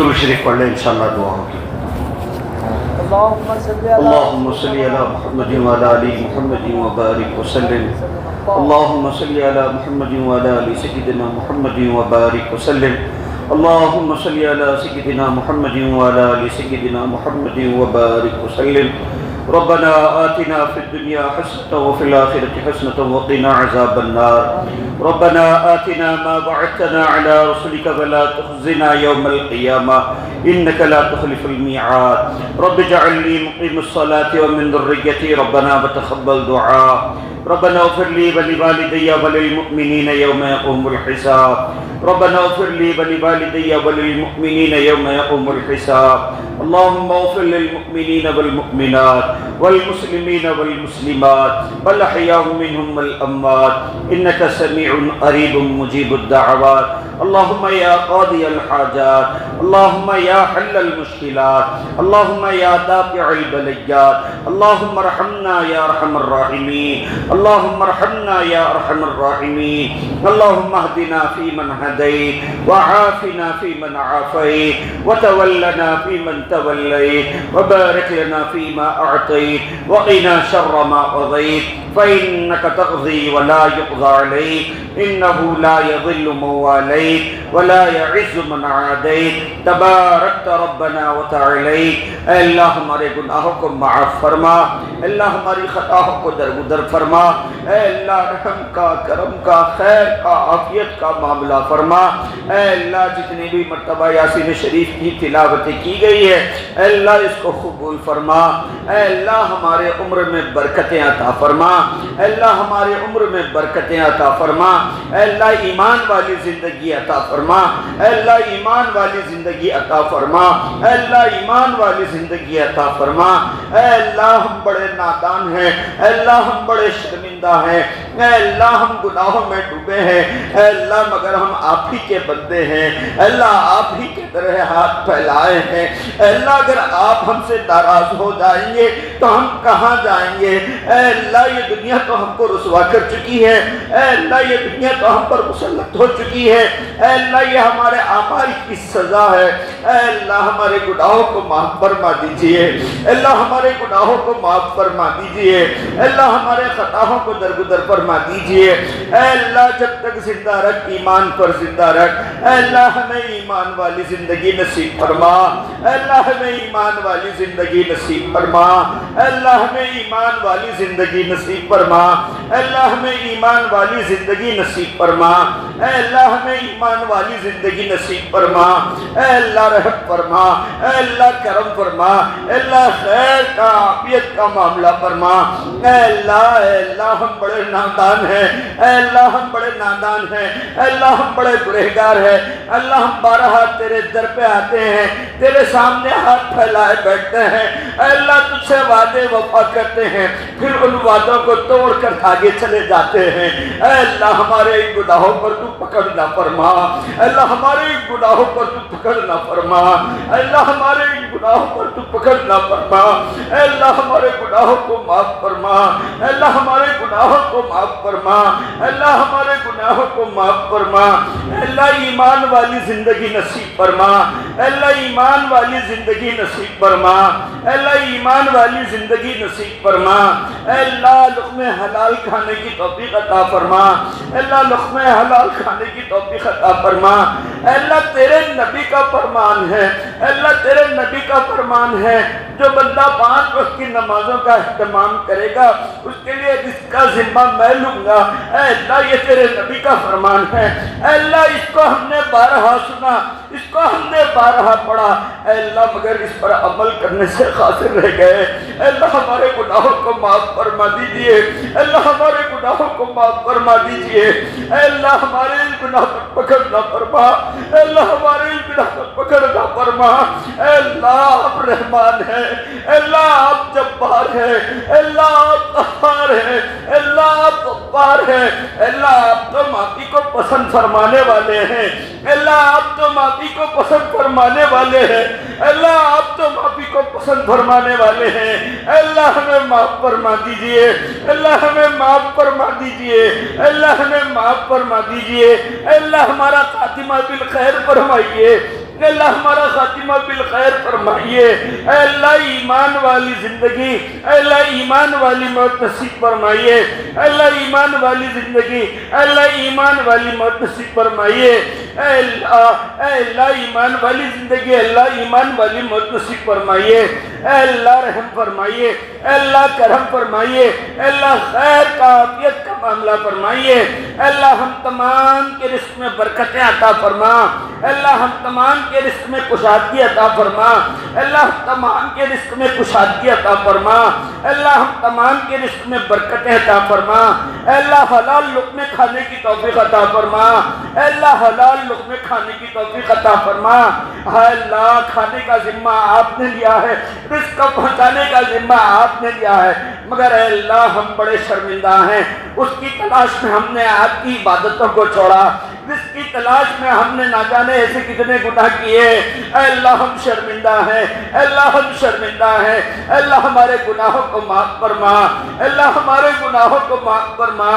درود شریف پڑھ لیں انشاءاللہ دعا ہوگی۔ اللہم صلی علی محمد وعلی آل محمد وبارک وسلم۔ اللہم صلی علی محمد وعلی آل سیدنا محمد وبارک وسلم۔ اللہم صلی علی سیدنا محمد وعلی آل سیدنا محمد وبارک وسلم۔ ربنا آتنا في الدنيا حسنة وفي الآخرة حسنة وقنا عذاب النار۔ ربنا آتنا ما وعدتنا على رسلك ولا تخزنا يوم القيامة إنك لا تخلف الميعاد۔ رب اجعلني مقيم الصلاة ومن ذريتي ربنا وتقبل دعاء۔ ربنا اغفر لي ولوالدي وللمؤمنين يوم يقوم الحساب۔ ربنا اغفر لي ولوالدي وللمؤمنين يوم يقوم الحساب۔ اللهم اغفر للمؤمنين والمؤمنات والمسلمين والمسلمات والأحياء منهم والأموات إنك سميع قريب مجيب الدعوات۔ اللهم يا قاضي الحاجات، اللهم يا حل المشكلات، اللهم يا دافع البليات، اللهم ارحمنا يا ارحم الراحمين، اللهم ارحمنا يا ارحم الراحمين۔ اللهم اهدنا فيمن هديت وعافنا فيمن عافيت وتولنا فيمن توليت وبارك لنا فيما أعطيت وقنا شر ما قضيت فإنك تقضي ولا يقضى عليك إنه لا يضل من واليت ولا يعز من عاديت تباركت ربنا وتعاليت۔ اے اللہ ہمارے گناہوں کو معاف فرما، اے اللہ ہماری خطاؤں کو درگزر فرما، اے اللہ رحم کا، کرم کا، خیر کا، عافیت کا معاملہ فرما۔ اے اللہ جتنی بھی مرتبہ یاسین شریف کی تلاوت کی گئی ہے اے اللہ اس کو قبول فرما۔ اے اللہ ہمارے عمر میں برکتیں عطا فرما، اے اللہ ہمارے عمر میں برکتیں عطا فرما، اے اللہ ایمان والی زندگی عطا فرما، اے اللہ ایمان والی زندگی عطا فرما، اے اللہ ایمان والی زندگی عطا فرما۔ اے اللہ ہم بڑے نادان ہیں، اے اللہ ہم بڑے شرمندہ ہیں، اے اللہ ہم گناہوں میں ڈوبے ہیں، اے اللہ مگر ہم آپ ہی کے بندے ہیں، اے اللہ آپ ہی کے طرح ہاتھ پھیلائے ہیں۔ اے اللہ اگر آپ ہم سے ناراض ہو جائیں گے تو ہم کہاں جائیں گے؟ اے اللہ یہ دنیا تو ہم کو رسوا کر چکی ہے، اے اللہ یہ دنیا تو ہم پر مسلط ہو چکی ہے، اے اللہ یہ ہمارے اعمال کی سزا ہے۔ اے اللہ ہمارے گناہوں کو معاف فرما دیجئے، اے اللہ ہمارے گناہوں کو معاف فرما دیجئے، اے اللہ ہمارے خطاؤں کو درگزر فرما دیجئے۔ اے اللہ جب تک زندہ رکھ ایمان پر زندہ رکھ، اے اللہ ہمیں ایمان والی زندگی نصیب فرما، اے اللہ ہمیں ایمان والی زندگی نصیب فرما، اے اللہ ہمیں ایمان والی زندگی نصیب فرما، اے اللہ ہمیں ایمان والی زندگی نصیب فرما، اے اللہ ہمیں ایمان والی زندگی نصیب فرما، اے اللہ رحم فرما، اے اللہ کرم فرما، اے اللہ خیر کا، عافیت کا معاملہ فرما۔ اے اللہ ہم بڑے نادان ہیں، اے اللہ ہم بڑے نادان ہیں، اے اللہ ہم بڑے گنہگار ہیں، اے اللہ ہم بارہا تیرے در پہ آتے ہیں، تیرے سامنے ہاتھ پھیلائے بیٹھتے ہیں، اے اللہ تجھ سے وعدے وفا کرتے ہیں، پھر ان وعدوں کو توڑ کر آگے چلے جاتے ہیں۔ اے اللہ ہمارے ان گناہوں پر تو پکڑ نہ فرما، اے اللہ ہمارے ان گناہوں پر تو پکڑ نہ فرما، اے اللہ ہمارے ان گناہوں پر تو پکڑ نہ فرما، اے اللہ ہمارے گناہوں کو معاف فرما، اے اللہ ہمارے گناہوں کو معاف فرما، اے اللہ ہمارے گناہوں کو معاف فرما، اے اللہ ایمان والی زندگی نصیب فرما، اے اللہ ایمان والی زندگی نصیب فرما، اے اللہ ایمان والی زندگی نصیب فرما، اے اللہ لقمہ حلال کھانے کی توفیق عطا فرما، اے اللہ لقمہ حلال کھانے کی توفیق عطا فرما۔ اے اللہ تیرے نبی کا فرمان ہے، اے اللہ تیرے نبی کا فرمان ہے، جو بندہ 5 وقت کی نمازوں کا اہتمام کرے گا اس کے لیے اس کا ذمہ میں لوں گا۔ اے اللہ یہ تیرے نبی کا فرمان ہے، اے اللہ اس کو ہم نے بارہا سنا، اس کو ہم نے بارہا پڑھا، اے اللہ مگر اس پر عمل کرنے سے قاصر رہ گئے۔ اے اللہ ہمارے گناہوں کو معاف فرما دیجئے، اے اللہ ہمارے گناہوں کو معاف فرما دیجئے، اے اللہ ہمارے گناہ پر پکڑ نہ فرما، اے اللہ ہمارے گناہ پر پکڑ نہ فرما۔ اے اللہ آپ رحمان ہیں، اے اللہ آپ جبار ہیں، اے اللہ آپ قہار ہیں، اے اللہ آپ غفار ہیں، اے اللہ آپ تو معافی کو پسند فرمانے والے ہیں، اے اللہ آپ تو معافی کو پسند فرمانے والے ہیں، اے اللہ آپ تو معافی کو پسند فرمانے والے ہیں۔ اے اللہ ہمیں معاف فرما دیجئے، اے اللہ ہمیں معاف فرما دیجئے، اے اللہ ہمیں معاف فرما دیجئے، اے اللہ ہمارا خاتمہ بالخیر فرمائیے، کہ اللہ ہمارا خاتمہ بالخیر فرمائیے، اے اللہ ایمان والی زندگی، اے اللہ ایمان والی موت نصیب فرمائیے، اے اللہ ایمان والی زندگی، اے اللہ ایمان والی موت نصیب فرمائیے، اے اللہ ایمان والی زندگی، اے اللہ ایمان والی موت نصیب فرمائیے، اے اللہ رحم فرمائیے، اے اللہ کرم فرمائیے، اے اللہ خیر کا عافیت کا معاملہ فرمائیے، اے اللہ ہم تمام کے رزق میں برکتیں عطا فرما، اے اللہ ہم تمام کے رزق میں کشادگی عطا فرما، اے اللہ ہم تمام کے رزق میں کشادگی عطا فرما، اے اللہ ہم تمام کے رزق میں برکتیں عطا فرما، اے اللہ حلال لقمے کھانے کی توفیق عطا فرما، اے اللہ حلال لقمے کھانے کی توفیق عطا فرما، اے اللہ کھانے کا ذمہ آپ نے لیا ہے، رزق کو پہنچانے کا ذمہ آپ نے لیا ہے، مگر اے اللہ ہم بڑے شرمندہ ہیں، اس کی تلاش میں ہم نے آپ کی عبادتوں کو چھوڑا، جس کی تلاش میں ہم نے نہ جانے ایسے کتنے گناہ کیے، اے اللہ ہم شرمندہ ہیں، اے اللہ ہم شرمندہ ہیں، اے اللہ ہمارے گناہوں کو معاف فرما، اے اللہ ہمارے گناہوں کو معاف فرما،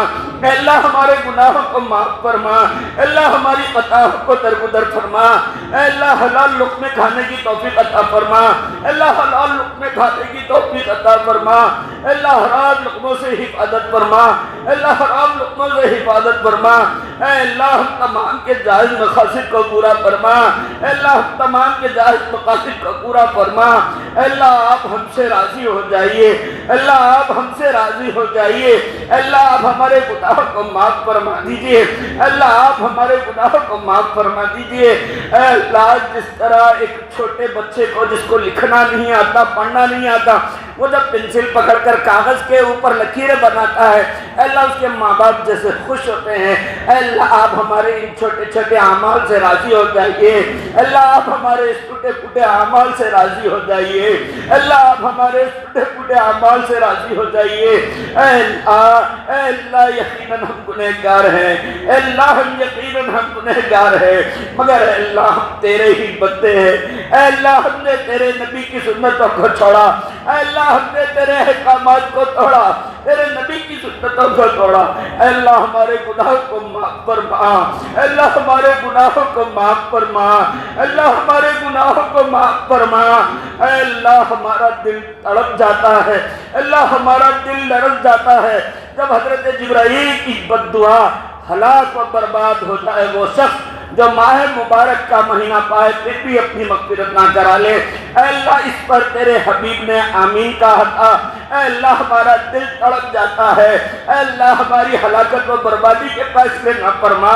اے اللہ ہمارے گناہوں کو معاف فرما، اے اللہ ہماری خطاؤں کو درگزر فرما، اے اللہ حلال لقمے کھانے کی توفیق عطا فرما، اے اللہ حلال لقمے کھانے کی توفیق عطا فرما، اے اللہ حرام لقموں سے حفاظت فرما، اے اللہ حرام لقموں سے حفاظت فرما، اے اللہ ہم تمام کے جائز مقاصد کو پورا فرما، اے اللہ ہم تمام کے جائز مقاصد کو پورا فرما، اے اللہ آپ ہم سے راضی ہو جائیے، اے اللہ آپ ہم سے راضی ہو جائیے، اے اللہ آپ ہمارے گناہوں کو معاف فرما دیجئے، اے اللہ آپ ہمارے گناہوں کو معاف فرما دیجئے، اے اللہ جس طرح ایک چھوٹے بچے کو جس کو لکھنا نہیں آتا پڑھنا نہیں آتا وہ جب پنسل پکڑ کر کاغذ کے اوپر لکیریں بناتا ہے، اے اللہ اس کے ماں باپ جیسے خوش ہوتے ہیں، اے اللہ آپ ہمارے ان چھوٹے چھوٹے اعمال سے راضی ہو جائیے، اے اللہ آپ ہمارے اس ٹوٹے پھوٹے اعمال سے راضی ہو جائیے، اے اللہ آپ ہمارے اس ٹوٹے پھوٹے اعمال سے راضی ہو جائیے، اے اللہ یقیناً ہم گنہگار ہیں، اے اللہ ہم یقیناً ہم گنہگار ہیں، مگر اے اللہ ہم تیرے ہی بندے ہیں، اے اللہ ہم نے تیرے نبی کی سنتوں کو چھوڑا، اے اللہ ہم نے تیرے احکامات کو توڑا، تیرے نبی کی سنتوں کو توڑا، اے اللہ ہمارے گناہوں کو معاف فرما، اے اللہ ہمارے گناہوں کو معاف فرما، اے اللہ ہمارے گناہوں کو معاف فرما، اے اللہ ہمارا دل تڑپ جاتا ہے، اے اللہ ہمارا دل لرز جاتا ہے جب حضرت جبرائیل کی بد دعا ہلاک و برباد ہو جائے وہ شخص جو ماہ مبارک کا مہینہ پائے پھر بھی اپنی مغفرت نہ کرا لے، اے اللہ اس پر تیرے حبیب نے آمین کہا تھا، اے اللہ ہمارا دل تڑپ جاتا ہے، اے اللہ ہماری ہلاکت و بربادی کے فیصلے نہ فرما،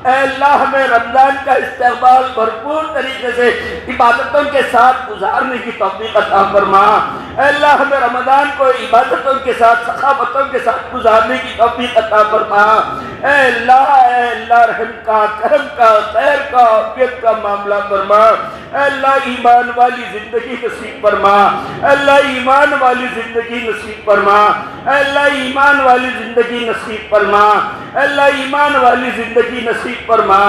اے اللہ ہمیں رمضان کا استقبال بھرپور طریقے سے عبادتوں کے ساتھ گزارنے کی توفیق عطا فرما، اے اللہ ہمیں رمضان کو عبادتوں کے ساتھ سخاوتوں کے ساتھ گزارنے کی توفیق عطا فرما، اے اللہ رحم کا کرم کا خیر کا عافیت کا معاملہ فرما، اے اللہ ایمان والی زندگی نصیب فرما، اے اللہ ایمان والی زندگی نصیب فرما، اے اللہ ایمان والی زندگی نصیب فرما، اے اللہ ایمان والی زندگی نصیب فرما،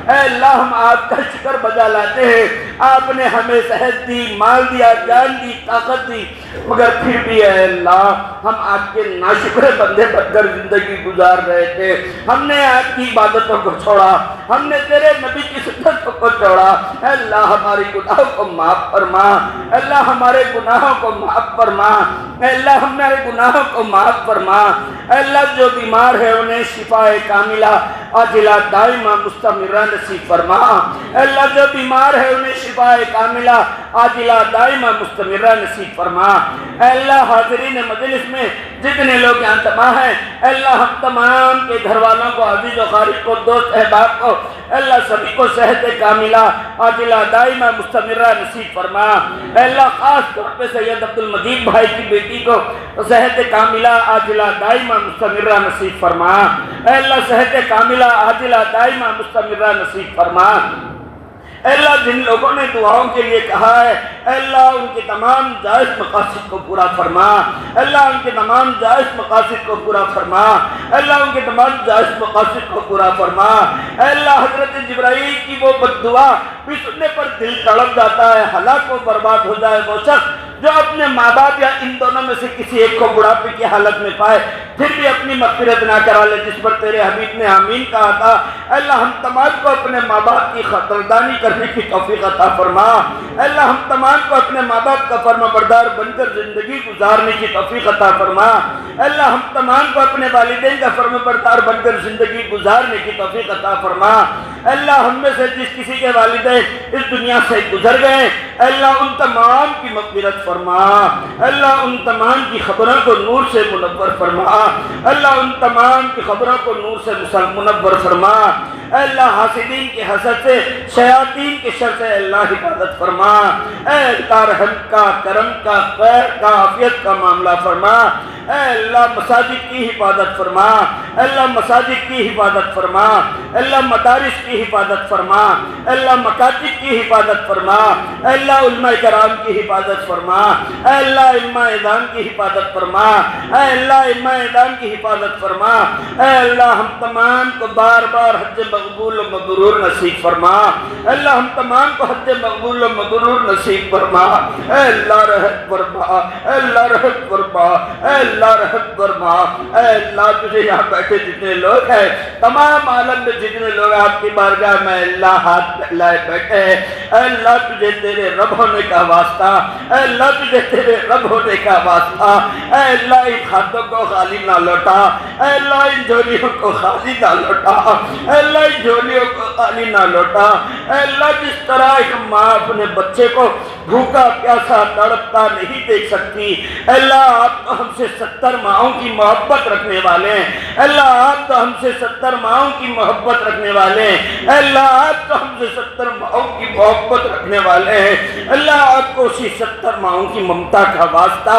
اے اللہ ہم آپ کا شکر بجا لاتے ہیں، آپ نے ہمیں صحت دی، مال دیا، جان دی، طاقت دی، مگر پھر بھی اے اللہ ہم آپ کے ناشکر بندے بن کر زندگی گزار رہے تھے، ہم نے آپ کی عبادتوں کو چھوڑا، ہم نے تیرے نبی کی سنتوں کو چھوڑا، اے اللہ ہمارے گناہوں کو معاف فرما، اے اللہ ہمارے گناہوں کو معاف فرما، اے اللہ ہمارے گناہوں کو معاف فرما، اے اللہ جو بیمار ہے انہیں شفا کاملہ عاجلہ دائمہ مستمرہ نصیب فرما، اے اللہ جو بیمار ہے انہیں شفا کاملہ عاجلہ دائمہ مستمرہ نصیب فرما، اے اللہ حاضرین مجلس میں جتنے لوگ یہاں جمع ہیں، اے اللہ ہم تمام کے گھر والوں کو، عزیز و خارج کو، دوست احباب کو، اے اللہ سبھی کو صحت کاملہ عاجلہ دائمہ مستمرہ نصیب فرما، اے اللہ خاص طور پہ سید عبد المجید بھائی کی بیٹی کو صحت کاملہ عاجلہ دائمہ مستمرہ نصیب فرما، اے اللہ صحت کاملہ عاجلہ دائمہ مستمرہ نصیب فرما، اے اللہ جن لوگوں نے دعاؤں کے لیے کہا ہے، اے اللہ ان کے تمام جائز مقاصد کو پورا فرما، اے اللہ ان کے تمام جائز مقاصد کو پورا فرما، اے اللہ ان کے تمام جائز مقاصد کو پورا فرما، اے اللہ حضرت جبرائیل کی وہ بد دعا بھی سننے پر دل تڑپ جاتا ہے، ہلاک و برباد ہو جائے وہ شخص جو اپنے ماں باپ یا ان دونوں میں سے کسی ایک کو بڑھاپے کی حالت میں پائے پھر بھی اپنی مغفرت نہ کرا لے، جس پر تیرے حبیب نے آمین کہا تھا۔ اللہ ہم تمام کو اپنے ماں باپ کی خاطرداری کرنے کی توفیق عطا فرما۔ اللہ ہم تمام کو اپنے ماں باپ کا فرما بردار بن کر زندگی گزارنے کی توفیق عطا فرما۔ اللہ ہم تمام کو اپنے والدین کا فرما بردار بن کر زندگی گزارنے کی توفیق عطا فرما۔ اللہ ہم میں سے جس کسی کے والدین اس دنیا سے گزر گئے اللہ ان تمام کی مغفرت فرما۔ اللہ ان تمام کی خبروں کو نور سے منور فرما۔ اللہ ان تمام کی خبروں کو نور سے منور فرما۔ اللہ حاسدین کے حسد سے، شیاطین کے شر سے اللہ حفاظت فرما۔ اے اللہ رحم کا، کرم کا، خیر کا، عافیت کا معاملہ فرما۔ اے اللہ مساجد کی حفاظت فرما۔ اللہ مساجد کی حفاظت فرما۔ اللہ مدارس کی حفاظت فرما۔ اللہ مکاتب کی حفاظت فرما۔ اللہ علماء کرام کی حفاظت فرما۔ اے اللہ علماء اعظام کی حفاظت فرما۔ اے اللہ علماء اعظام کی حفاظت فرما۔ اے اللہ ہم تمام کو بار بار حج مقبول و مبرور نصیب فرما۔ اللہ ہم تمام کو حج مقبول و مبرور نصیب فرما۔ اے اللہ رحم فرما۔ اے اللہ رحم فرما۔ اے اللہ رحم فرما۔ اے اللہ تجھے یہاں بیٹھے جتنے لوگ ہیں تمام عالم میں جتنے لوگ آپ کی بارگاہ میں اللہ ہاتھ پھیلائے بیٹھے ہیں، اے اللہ تجھے تیرے رب ہونے کا واسطہ، اے اللہ تجھے تیرے رب ہونے کا واسطہ، اے اللہ ان ہاتھوں کو خالی نہ لوٹا، اے اللہ ان جھولیوں کو خالی نہ لوٹا، اے اللہ ان جھولیوں کو خالی نہ لوٹا۔ اے اللہ جس طرح ایک ماں اپنے بچے کو بھوکا پیاسا تڑپتا نہیں دیکھ سکتی، اے اللہ آپ تو ہم سے 70 ماہوں کی محبت رکھنے والے ہیں، اے اللہ آپ تو ہم سے 70 ماہوں کی محبت رکھنے والے ہیں، اے اللہ آپ تو ہم سے 70 ماہوں کی محبت رکھنے والے ہیں، اللہ آپ کو اسی 70 ماہوں کی ممتا کا واسطہ،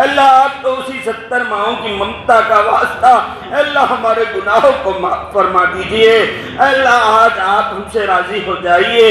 اللہ آپ کو اسی 70 ماہوں کی ممتا کا واسطہ، اللہ ہمارے گناہوں کو معاف فرما دیجئے۔ اللہ آج آپ ہم سے راضی ہو جائیے،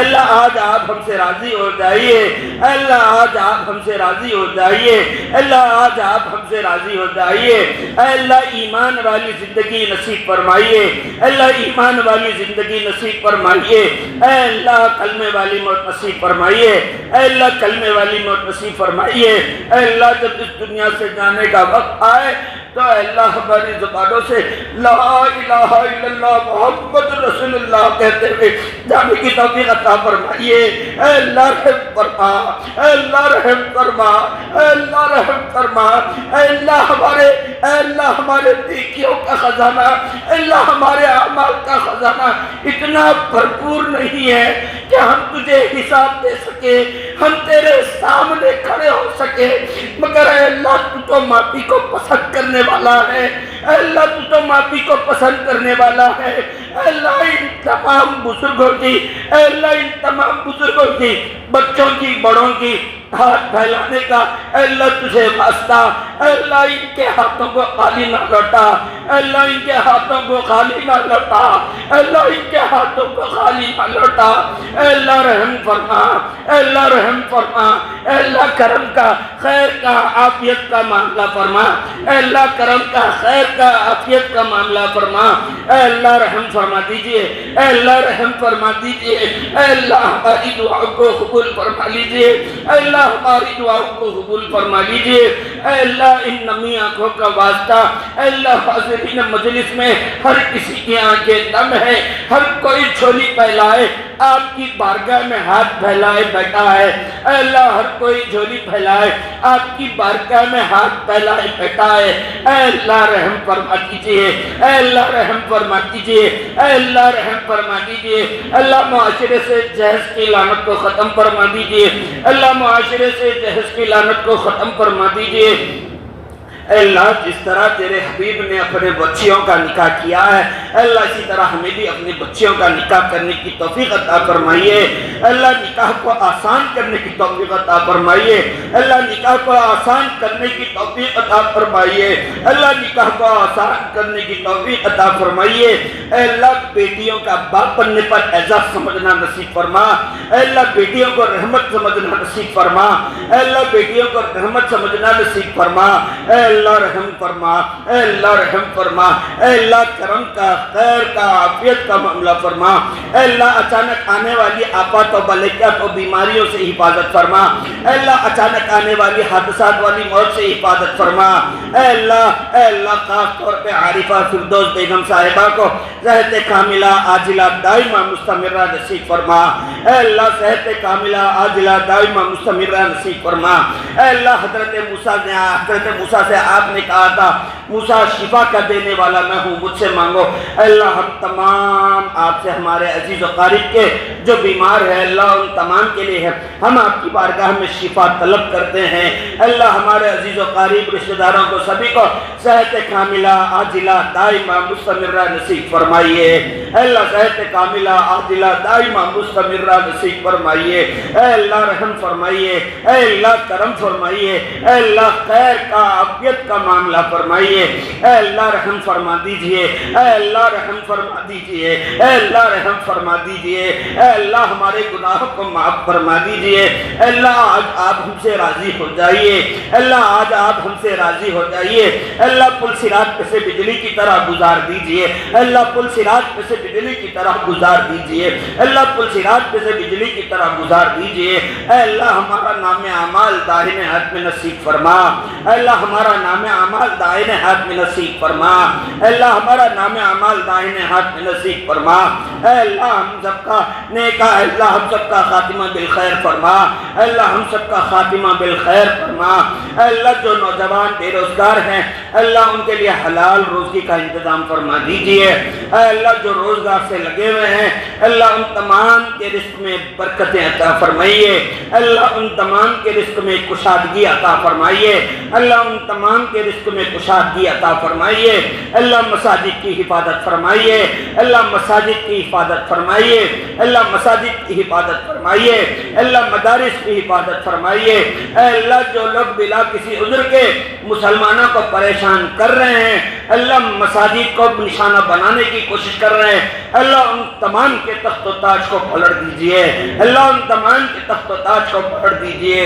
اللہ آج آپ ہم سے راضی ہو جائیے، اللہ آج آپ ہم سے راضی ہو جائیے، اللہ آج آپ ہم سے راضی ہو جائیے۔ اللہ ایمان والی زندگی نصیب فرمائیے، اللہ ایمان والی زندگی نصیب فرمائیے، اے اللہ کلمے والی موت نصیب فرمائیے، اے اللہ کلمے والی موت نصیب فرمائیے۔ اے اللہ جب اس دنیا سے جانے کا وقت آئے تو اے اللہ ہماری زبانوں سے لا الہ الا اللہ محمد رسول اللہ کہتے ہوئے جانے کی توفیق عطا فرمائیے۔ اے اللہ رحم فرما، اے اللہ رحم فرما، اے اللہ رحم فرما۔ اے اللہ ہمارے نیکیوں کا خزانہ، اے اللہ ہمارے اعمال کا خزانہ اتنا بھرپور نہیں ہے کہ ہم تجھے حساب دے سکے، ہم تیرے سامنے کھڑے ہو سکے، مگر اے اللہ تو تو معافی کو پسند کرنے والا ہے، اے اللہ تو تو معافی کو پسند کرنے والا ہے۔ اے اللہ ان تمام بزرگوں کی، اے اللہ ان تمام بزرگوں کی، بچوں کی، بڑوں کی ہاتھ پھیلانے کا اے اللہ تجھے واسطہ، اے اللہ ان کے ہاتھوں کو خالی نہ لوٹا، اے اللہ ان کے ہاتھوں کو خالی نہ لوٹا، اے اللہ ان کے ہاتھوں کو خالی نہ لوٹا۔ اے اللہ رحم فرما، اے اللہ رحم فرما، اے اللہ کرم کا، خیر کا، عافیت کا معاملہ فرما، اے اللہ کرم کا، خیر کا، عافیت کا معاملہ فرما۔ اے اللہ رحم فرما دیجئے، اے اللہ رحم فرما دیجئے، اے اللہ ہماری دعاؤں کو قبول فرما لیجئے، اے اللہ ہماری دعاؤں کو قبول فرما لیجئے۔ اے اللہ ان نمی آنکھوں کا واسطہ، اے اللہ حاضرین مجلس میں ہر کسی کی آنکھیں نم ہے، ہر کوئی جھولی پھیلائے آپ کی بارگاہ میں ہاتھ پھیلائے بیٹھا ہے، اے اللہ ہر کوئی جھولی پھیلائے آپ کی بارگاہ میں ہاتھ پھیلائے بیٹھا ہے۔ اے اللہ رحم فرما دیجئے، اے اللہ رحم فرما دیجئے، اے اللہ رحم فرما دیجئے۔ اللہ معاشرے سے جہز کی لعنت کو ختم فرما دیجئے، اللہ معاشرے سے جہز کی لعنت کو ختم فرما دیجئے۔ اے اللہ جس طرح تیرے حبیب نے اپنے بچیوں کا نکاح کیا ہے، اے اللہ اسی طرح ہمیں بھی اپنی بچیوں کا نکاح کرنے کی توفیق عطا فرمائیے۔ اے اللہ نکاح کو آسان کرنے کی توفیق عطا فرمائیے، اے اللہ نکاح کو آسان کرنے کی توفیق عطا فرمائیے، اے اللہ نکاح کو آسان کرنے کی توفیق عطا فرمائیے۔ اے اللہ بیٹیوں کا باپ بننے پر اعزاز سمجھنا نصیب فرما، اے اللہ بیٹیوں کو رحمت سمجھنا نصیب فرما، اے اللہ بیٹیوں کو رحمت سمجھنا نصیب فرما۔ اے اللہ رحم فرما، اے اللہ رحم فرما، اے اللہ کرم کا، خیر کا عافیت کا معاملہ فرما، اے اللہ اچانک آنے والی آفات و بلیات و بیماریوں سے حفاظت فرما، اے اللہ اچانک آنے والی حادثات والی موت سے حفاظت فرما، اے اللہ خاص طور پہ عارفہ فردوس بیگم صاحبہ کو صحت کاملہ عاجلہ دائمہ مستمرہ نصیب فرما، اے اللہ صحت کاملہ عاجلہ دائمہ مستمرہ نصیب فرما، اے اللہ حضرت موسیٰ سے آپ نے کہا تھا موسیٰ شفا کا دینے والا میں ہوں، مجھ سے مانگو، اے اللہ ہم تمام آپ سے ہمارے عزیز و قریب کے جو بیمار ہے اللہ ان تمام کے لیے ہے، ہم آپ کی بارگاہ میں شفا طلب کرتے ہیں، اللہ ہمارے عزیز و قریب رشتہ داروں کو سبھی کو صحت کاملہ عاجلہ دائمہ مستمرہ نصیب فرمائیے، اے اللہ صحت کاملہ عاجلہ دائمہ مستمرہ نصیب فرمائیے، اے اللہ رحم فرمائیے، اے اللہ کرم فرمائیے، اے اللہ خیر کا عافیت کا معاملہ فرمائیے، اے اللہ رحم فرما دیجئے، اے اللہ رحم فرما دیجئے، اے اللہ رحم فرما دیجئے، اے اللہ ہمارے گناہوں کو معاف فرما دیجئے، اے اللہ آج آپ ہم سے راضی ہو جائیے، اے اللہ آج آپ ہم سے راضی ہو جائیے، اے اللہ پل صراط پہ سے بجلی کی طرح گزار دیجئے، اے اللہ پل صراط پہ سے بجلی کی طرح گزار دیجئے، اے اللہ پل صراط پہ سے بجلی کی طرح گزار دیجئے، اے اللہ ہمارا نام اعمال دائیں ہاتھ میں نصیب فرما، اے اللہ ہمارا نام اعمال دائیں ہاتھ میں نصیب فرما، اے اللہ ہمارا نام اعمال دائیں ہاتھ میں نصیب فرما، اے اللہ ہم سب کا نیک، اے اللہ ہم سب کا خاتمہ بالخیر فرما، اے اللہ ہم سب کا خاتمہ بالخیر فرما، اے اللہ جو نوجوان بے روزگار ہیں اے اللہ ان کے لیے حلال روزی کا انتظام فرما دیجئے، اے اللہ جو روزگار سے لگے ہوئے ہیں اے اللہ ان تمام کے رزق میں برکتیں عطا فرمائیے، اے اللہ ان تمام کے رزق میں کشادگی عطا فرمائیے، اللہ ان تمام کے رزق میں کشادگی عطا فرمائیے، اللہ مساجد کی حفاظت فرمائیے، اللہ مساجد کی حفاظت فرمائیے، اللہ مساجد کی حفاظت فرمائیے، اللہ مدارس کی حفاظت فرمائیے، اے اللہ جو لوگ بلا کسی عذر کے مسلمانوں کو پریشان کر رہے ہیں اللہ مساجد کو نشانہ بنانے کی کوشش کر رہے ہیں اللہ ان تمام کے تخت و تاج کو پلٹ دیجئے، اللہ ان تمام کے تخت و تاج کو پلٹ دیجئے،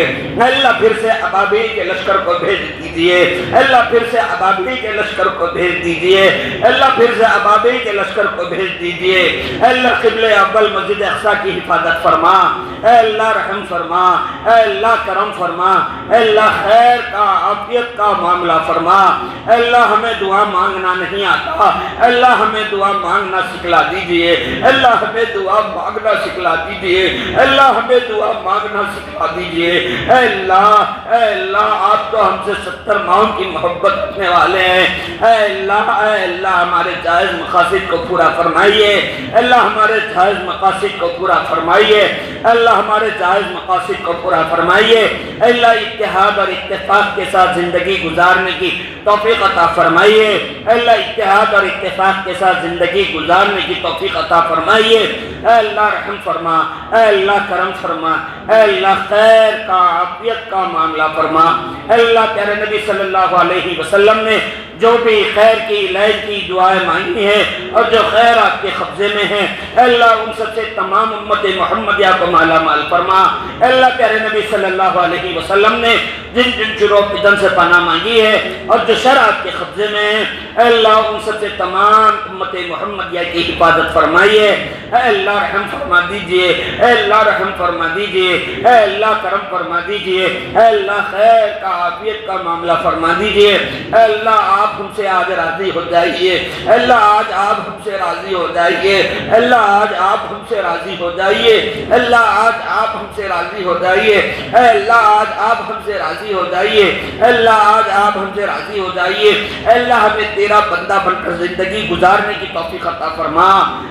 اللہ پھر سے ابابیل کے لشکر کو بھیج دیجئے، اللہ پھر سے ابابیل کے لشکر کو بھیج دیجئے، اللہ پھر سے ابابیل کے لشکر کو بھیج دیجئے، اللہ قبلہ اول مسجد اقصی کی حفاظت فرما، اے اللہ رحم فرما، اے اللہ کرم فرما، اے اللہ خیر کا عافیت کا معاملہ فرما، اے اللہ ہمیں دعا مانگنا نہیں آتا، اے اللہ ہمیں دعا مانگنا سکھلا دیجئے، اے اللہ ہمیں دعا مانگنا سکھلا دیجئے، اے اللہ ہمیں دعا مانگنا سکھلا دیجئے، اے اللہ آپ تو ہم سے 70 ماؤں کی محبت رکھنے والے ہیں، اے اللہ ہمارے جائز مقاصد کو پورا فرمائیے، اے اللہ ہمارے جائز مقاصد کو پورا فرمائیے، اے اللہ ہمارے جائز مقاصد کو پورا فرمائیے، اے اللہ اتحاد اور اتفاق کے ساتھ زندگی گزارنے کی توفیق عطا فرمائیے، اے اللہ اتحاد اور اتفاق کے ساتھ زندگی گزارنے کی توفیق عطا فرمائیے، اے اللہ رحم فرما، اے اللہ کرم فرما، اے اللہ خیر کا عافیت کا معاملہ فرما، اے اللہ پیارے نبی صلی اللہ علیہ وسلم نے جو بھی خیر کی لیل کی دعائیں مانگی ہیں اور جو خیر آپ کے قبضے میں ہیں اے اللہ ان سب سے تمام امت محمدیہ کو مالا مال فرما، اے اللہ پیارے نبی صلی اللہ علیہ وسلم نے جن شروع فتن سے پناہ مانگی ہے اور جو شر آپ کے قبضے میں ہیں اے اللہ ان سب سے تمام امت محمدیہ کی حفاظت فرمائیے، اے اللہ رحم فرما دیجئے، اے اللہ رحم فرما دیجئے، اے اللہ کرم فرما دیجئے، اے اللہ خیر کا عافیت کا معاملہ فرما دیجئے، اے اللہ آپ ہم سے آج راضی ہو جائیے، اے اللہ آج آپ ہم سے راضی ہو جائیے، اے اللہ آج آپ ہم سے راضی ہو جائیے، اے اللہ آج آپ ہم سے راضی ہو جائیے، اے اللہ آج آپ ہم سے راضی ہو جائیے، اے اللہ آج آپ ہم سے راضی ہو جائیے، اے اللہ ہمیں تیرا بندہ بن کر زندگی گزارنے کی توفیق عطا فرما،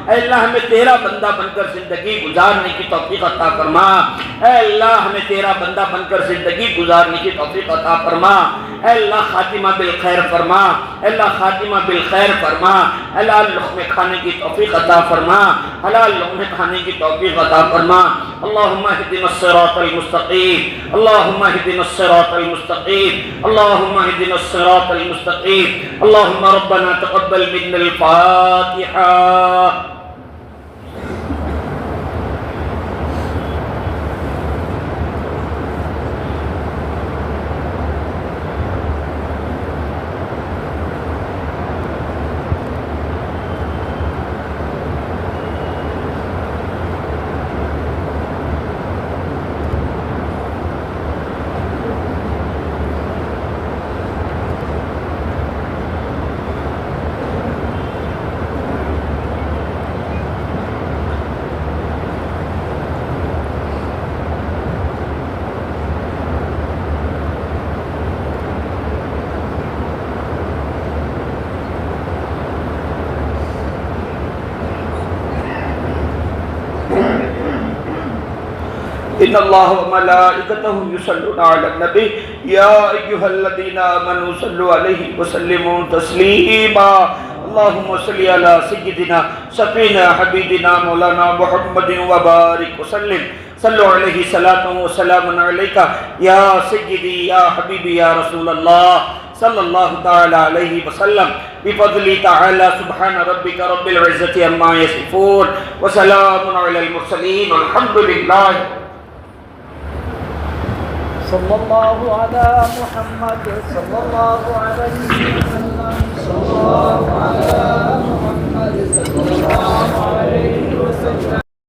اے اللہ ہمیں تیرا بندہ بن کر زندگی گزارنے کی توفیق عطا فرما، اے اللہ ہمیں تیرا بندہ بن کر زندگی گزارنے کی توفیق عطا فرما، اے اللہ خاتمہ بالخیر فرما، اے اللہ خاتمہ بالخیر فرما، حلال لقمے کھانے کی توفیق عطا فرما، حلال لقمے کھانے کی توفیق عطا فرما، اللہم اہدنا الصراط المستقیم، اللہم اہدنا الصراط المستقیم، اللہم اہدنا الصراط المستقیم، اللہم ربنا تقبل منا الفاتحہ۔ إن الله وملائكته يصلون على النبي يا أيها الذين آمنوا صلوا عليه وسلموا تسليما اللهم صل على سيدنا سفينا حبيبنا مولانا محمد وبارك وسلم صلوا عليه صلاة وسلام عليك يا سيدي يا حبيبي يا رسول الله صلى الله تعالى عليه وسلم بفضل تعالى سبحان ربك رب العزة عما يصفون وسلام على المرسلين والحمد لله. صلى الله على محمد صلى الله عليه وسلم صلى الله على محمد صلى الله عليه وسلم